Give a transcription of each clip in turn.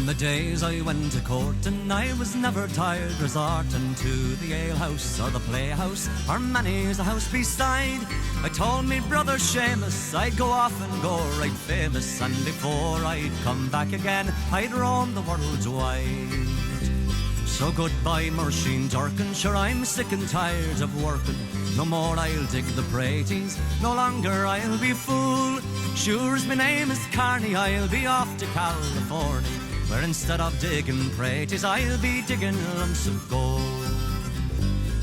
the days I went to courtin, I was never tired resortin to the alehouse or the playhouse or many's a house beside. I told me brother Seamus I'd go off and go right famous, and before I'd come back again I'd roam the world wide. So goodbye Muirsheen Durkin, sure I'm sick and tired of working. No more I'll dig the praties, no longer I'll be fool. Sure as my name is Carney, I'll be off to California, where instead of digging praties I'll be digging lumps of gold.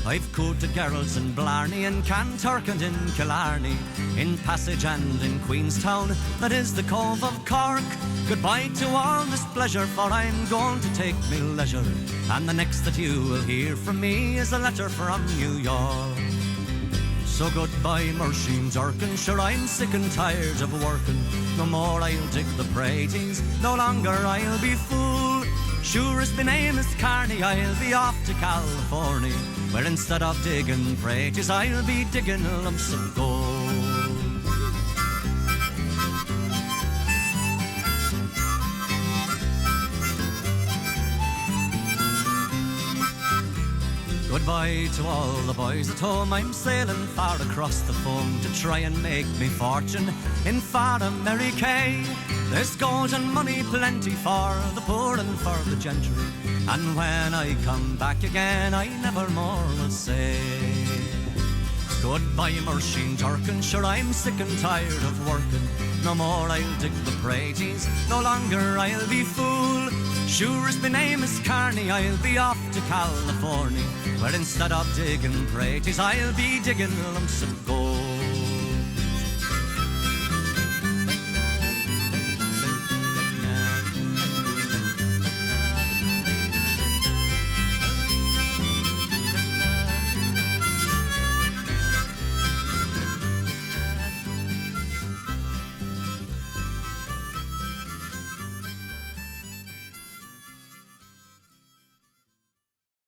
I've courted girls in Blarney, in Kanturk and in Killarney, in Passage and in Queenstown, that is the Cobh of Cork. Goodbye to all this pleasure, for I'm going to take me leisure, and the next that you will hear from me is a letter from New York. So goodbye Muirsheen Durkin, sure I'm sick and tired of working. No more I'll dig the praties, no longer I'll be fool. Sure as my name is Carney, I'll be off to California, where instead of digging praties I'll be digging lumps of gold. Goodbye to all the boys at home, I'm sailing far across the foam to try and make me fortune in far America. There's gold and money plenty for the poor and for the gentry, and when I come back again I never more will say. Goodbye Muirsheen Durkin, sure I'm sick and tired of working. No more I'll dig the praties, no longer I'll be fool. Sure as my name is Carney, I'll be off to California, where instead of digging praties I'll be digging lumps of gold.